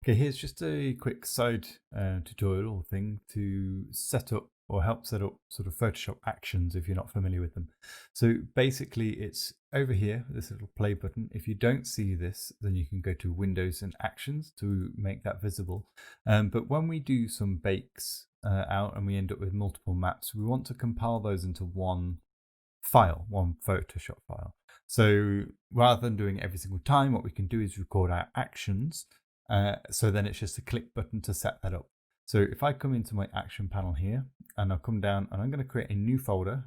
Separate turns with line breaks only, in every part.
Okay, here's just a quick side tutorial or thing to set up or help set up sort of Photoshop actions if you're not familiar with them. So basically it's over here, this little play button. If you don't see this, then you can go to Windows and Actions to make that visible. But when we do some bakes out and we end up with multiple maps, we want to compile those into one file, one Photoshop file. So rather than doing it every single time, what we can do is record our actions. So then it's just a click button to set that up. So if I come into my action panel here and I'll come down and I'm going to create a new folder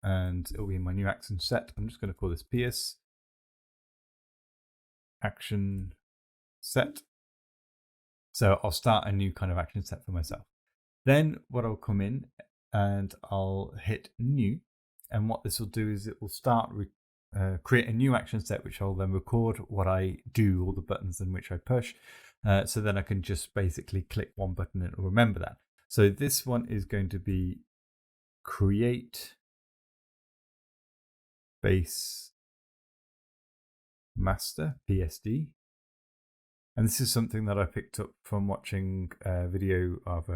and it'll be in my new action set. I'm just going to call this PS action set. So I'll start a new kind of action set for myself. Then what I'll come in and I'll hit new. And what this will do is it will start create a new action set, which I'll then record what I do, all the buttons in which I push. So then I can just basically click one button and it'll remember that. So this one is going to be create base master PSD. And this is something that I picked up from watching a video of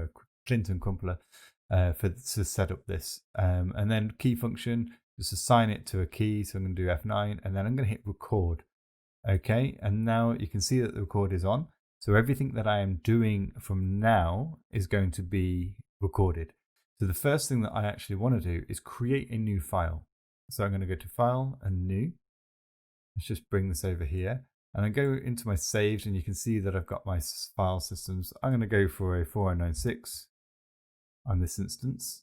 Clinton Crumpler to set up this. And then key function, just assign it to a key. So I'm going to do F9 and then I'm going to hit record. Okay, and now you can see that the record is on. So everything that I am doing from now is going to be recorded. So the first thing that I actually want to do is create a new file. So I'm going to go to File and New. Let's just bring this over here. And I go into my saved and you can see that I've got my file systems. I'm going to go for a 4096 on this instance.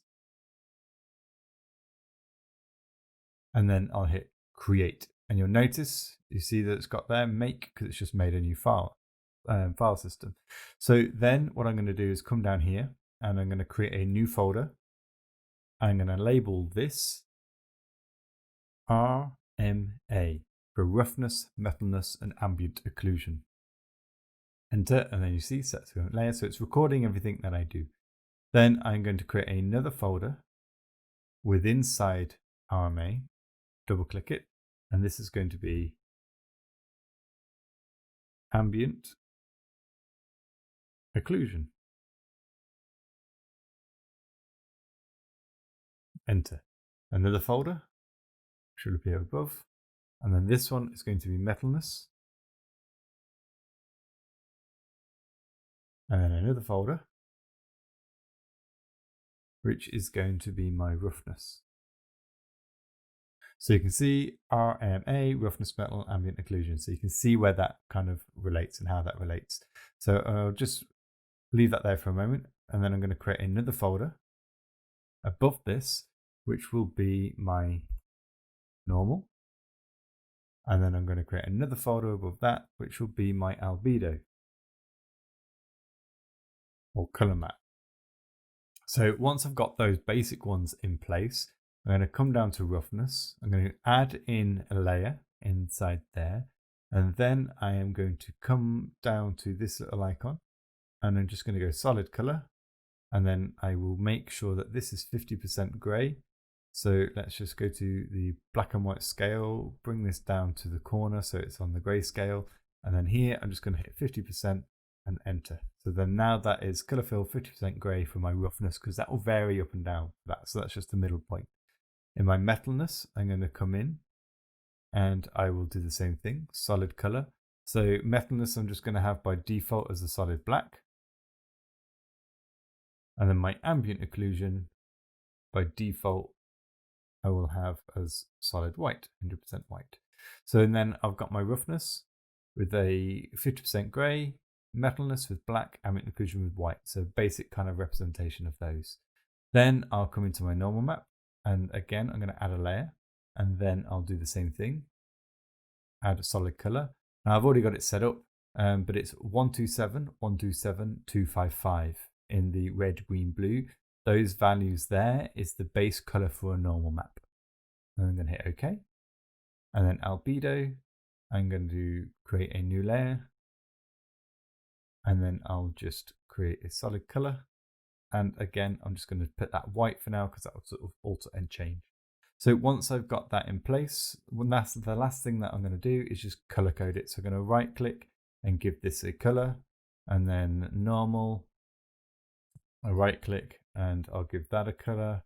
And then I'll hit create. And you'll notice, you see that it's got there make because it's just made a new file system. So then what I'm going to do is come down here and I'm going to create a new folder. I'm going to label this RMA for roughness, metalness, and ambient occlusion. Enter, and then you see set to layer. So it's recording everything that I do. Then I'm going to create another folder with inside RMA, double click it, and this is going to be ambient occlusion. Enter. Another folder should appear above. And then this one is going to be metalness. And then another folder, which is going to be my roughness. So you can see RMA, roughness, metal, ambient occlusion. So you can see where that kind of relates and how that relates. So I'll just leave that there for a moment. And then I'm going to create another folder above this, which will be my normal. And then I'm going to create another folder above that, which will be my albedo or color map. So once I've got those basic ones in place, I'm going to come down to roughness. I'm going to add in a layer inside there. And then I am going to come down to this little icon and I'm just going to go solid color. And then I will make sure that this is 50% gray. So let's just go to the black and white scale, bring this down to the corner so it's on the gray scale. And then here I'm just going to hit 50% and enter. So then now that is color fill 50% gray for my roughness because that will vary up and down. So that's just the middle point. In my metalness, I'm going to come in and I will do the same thing, solid color. So metalness I'm just going to have by default as a solid black. And then my ambient occlusion by default I will have as solid white, 100% white. So and then I've got my roughness with a 50% gray, metalness with black, ambient occlusion with white. So basic kind of representation of those. Then I'll come into my normal map and again I'm going to add a layer and then I'll do the same thing. Add a solid color. Now I've already got it set up, but it's 127, 127, 255 in the red, green, blue. Those values there is the base color for a normal map. And I'm going to hit OK. And then albedo, I'm going to create a new layer. And then I'll just create a solid color. And again, I'm just going to put that white for now because that will sort of alter and change. So once I've got that in place, the last thing that I'm going to do is just color code it. So I'm going to right click and give this a color. and then normal. I right click and I'll give that a color.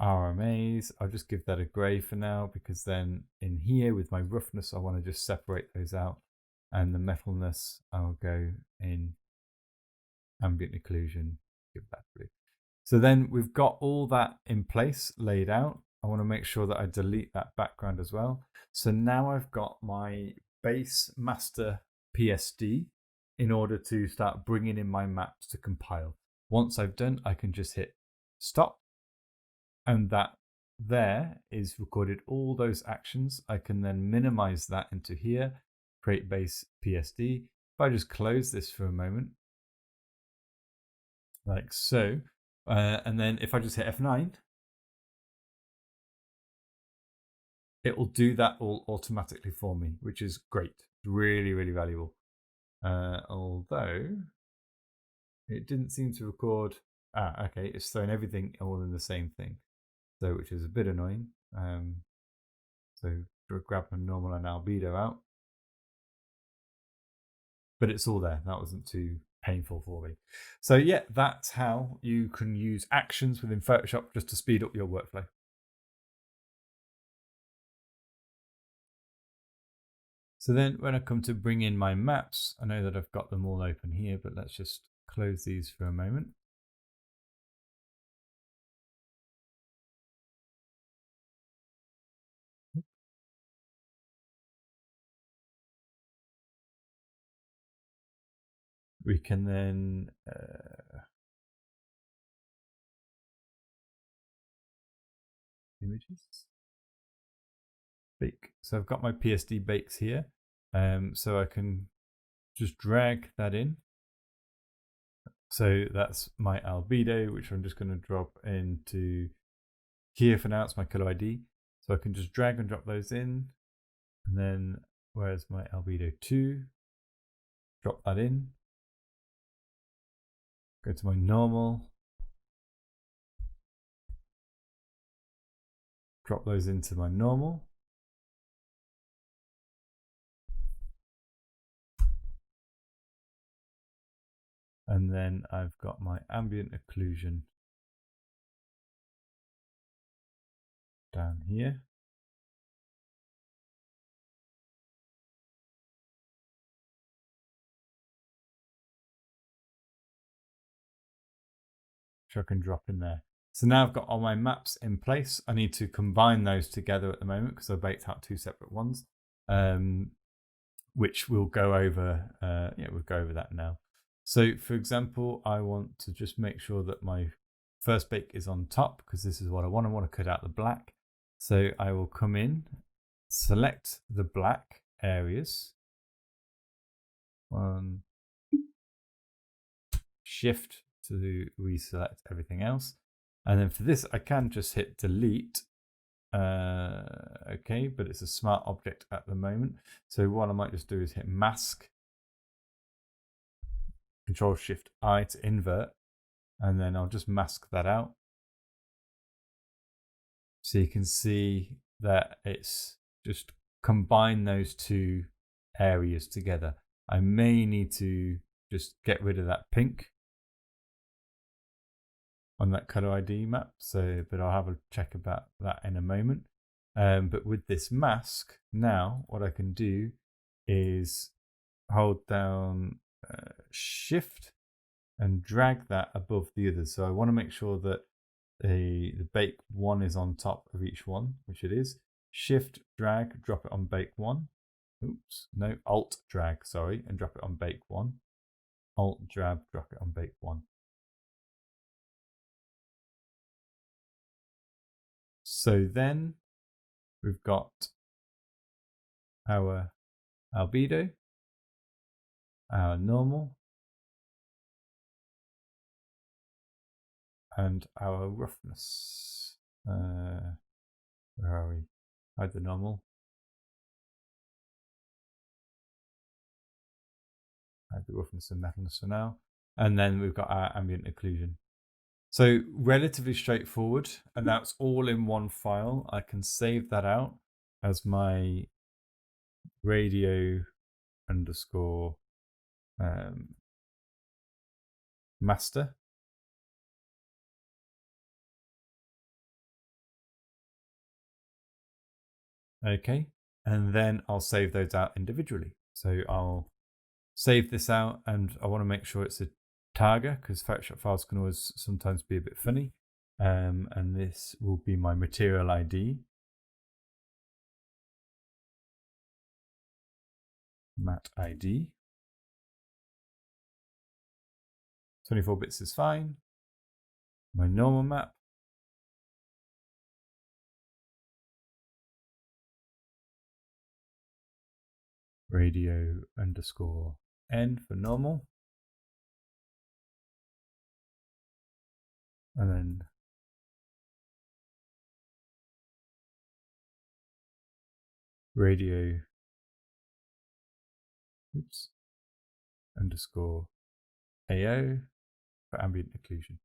RMAs, I'll just give that a gray for now, because then in here with my roughness, I want to just separate those out, and the metalness, I'll go in ambient occlusion, give that blue. So then we've got all that in place, laid out. I want to make sure that I delete that background as well. So now I've got my base master PSD in order to start bringing in my maps to compile. Once I've done, I can just hit stop, and that there is recorded all those actions. I can then minimize that into here, create base PSD. If I just close this for a moment, like so, and then if I just hit F9, it will do that all automatically for me, which is great. Really, really valuable. Although it didn't seem to record. Okay, it's throwing everything all in the same thing, so which is a bit annoying. So grab my normal and albedo out, but it's all there. That wasn't too painful for me. So yeah, that's how you can use actions within Photoshop just to speed up your workflow. So then when I come to bring in my maps, I know that I've got them all open here, but let's just close these for a moment. We can then images bake. So I've got my PSD bakes here, so I can just drag that in. So that's my albedo, which I'm just going to drop into here for now. It's my color ID, so I can just drag and drop those in, and then where's my albedo 2? Drop that in. Go to my normal. Drop those into my normal. And then I've got my ambient occlusion down here. Which I can drop in there. So now I've got all my maps in place. I need to combine those together at the moment because I baked out 2 separate ones, which we'll go over. We'll go over that now. So for example, I want to just make sure that my first bake is on top because this is what I want. I want to cut out the black. So I will come in, select the black areas. Shift to reselect everything else. And then for this, I can just hit delete. Okay, but it's a smart object at the moment. So what I might just do is hit mask, Control Shift I to invert, and then I'll just mask that out. So you can see that it's just combine those 2 areas together. I may need to just get rid of that pink on that color ID map, but I'll have a check about that in a moment. But with this mask now, what I can do is hold down Shift and drag that above the others. So I want to make sure that the bake 1 is on top of each one, which it is. Shift, drag, drop it on bake 1. Oops, no, Alt drag, sorry, and drop it on bake 1. Alt drag, drop it on bake 1. So then we've got our albedo, our normal, and our roughness. Where are we? Hide the normal. Hide the roughness and metalness for now. And then we've got our ambient occlusion. So relatively straightforward, and that's all in one file. I can save that out as my radio underscore master. Okay, and then I'll save those out individually. So I'll save this out, and I want to make sure it's a tagger because Photoshop files can always sometimes be a bit funny. And this will be my material ID. Mat ID. 24 bits is fine. My normal map. Radio underscore N for normal. And then radio underscore AO for ambient occlusion.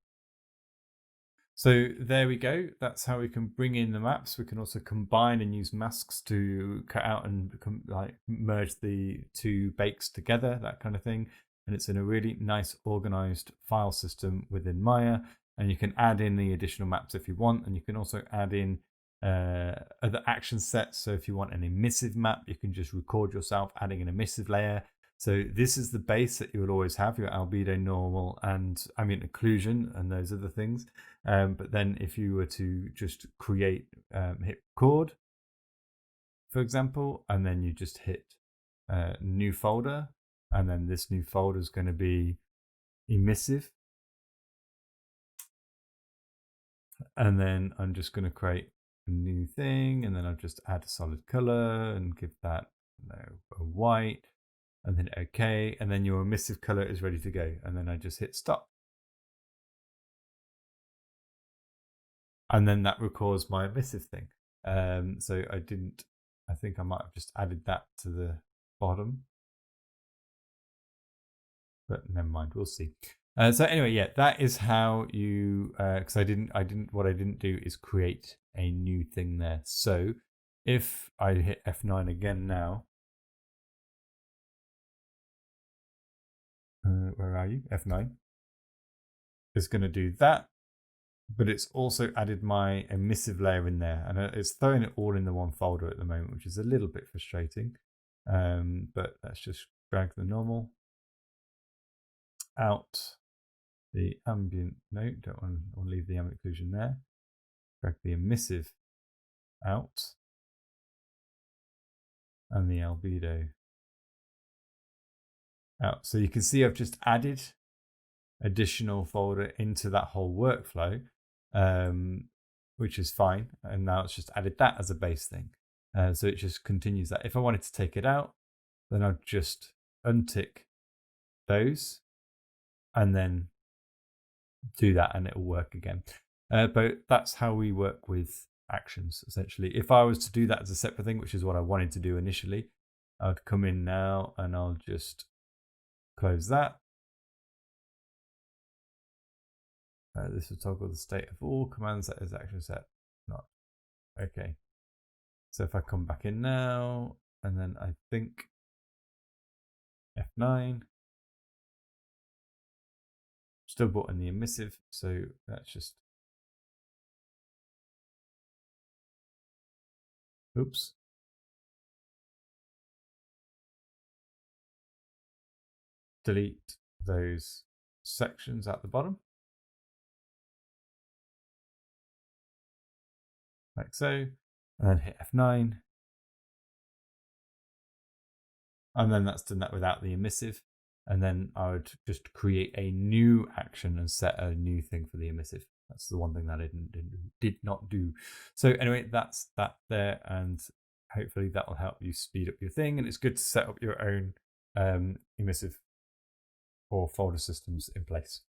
So there we go. That's how we can bring in the maps. We can also combine and use masks to cut out and like merge the two bakes together, that kind of thing. And it's in a really nice organized file system within Maya. And you can add in the additional maps if you want. And you can also add in other action sets. So if you want an emissive map, you can just record yourself adding an emissive layer. So this is the base that you will always have, your albedo, normal, and ambient occlusion, and those other things. But then if you were to just create, hit record, for example, and then you just hit new folder, and then this new folder is going to be emissive. And then I'm just going to create a new thing, and then I'll just add a solid color and give that a white. And then OK, and then your emissive color is ready to go. And then I just hit stop. And then that records my emissive thing. So I think I might have just added that to the bottom. But never mind, we'll see. So anyway, yeah, that is how you, because what I didn't do is create a new thing there. So if I hit F9 again now, where are you? F9 is going to do that, but it's also added my emissive layer in there, and it's throwing it all in the one folder at the moment, which is a little bit frustrating. But let's just drag the normal out, the ambient, no, don't want to leave the ambient occlusion there. Drag the emissive out, and the albedo out. So you can see I've just added additional folder into that whole workflow, which is fine. And now it's just added that as a base thing. So it just continues that. If I wanted to take it out, then I'll just untick those and then do that, and it'll work again. But that's how we work with actions, essentially. If I was to do that as a separate thing, which is what I wanted to do initially, I'd come in now and I'll just close that. This will toggle the state of all commands that is action set. Not okay. So if I come back in now, and then I think F9, still brought in the emissive, so that's just, oops. Delete those sections at the bottom. Like so, and then hit F9. And then that's done that without the emissive. And then I would just create a new action and set a new thing for the emissive. That's the one thing that I did not do. So anyway, that's that there, and hopefully that will help you speed up your thing. And it's good to set up your own emissive or folder systems in place.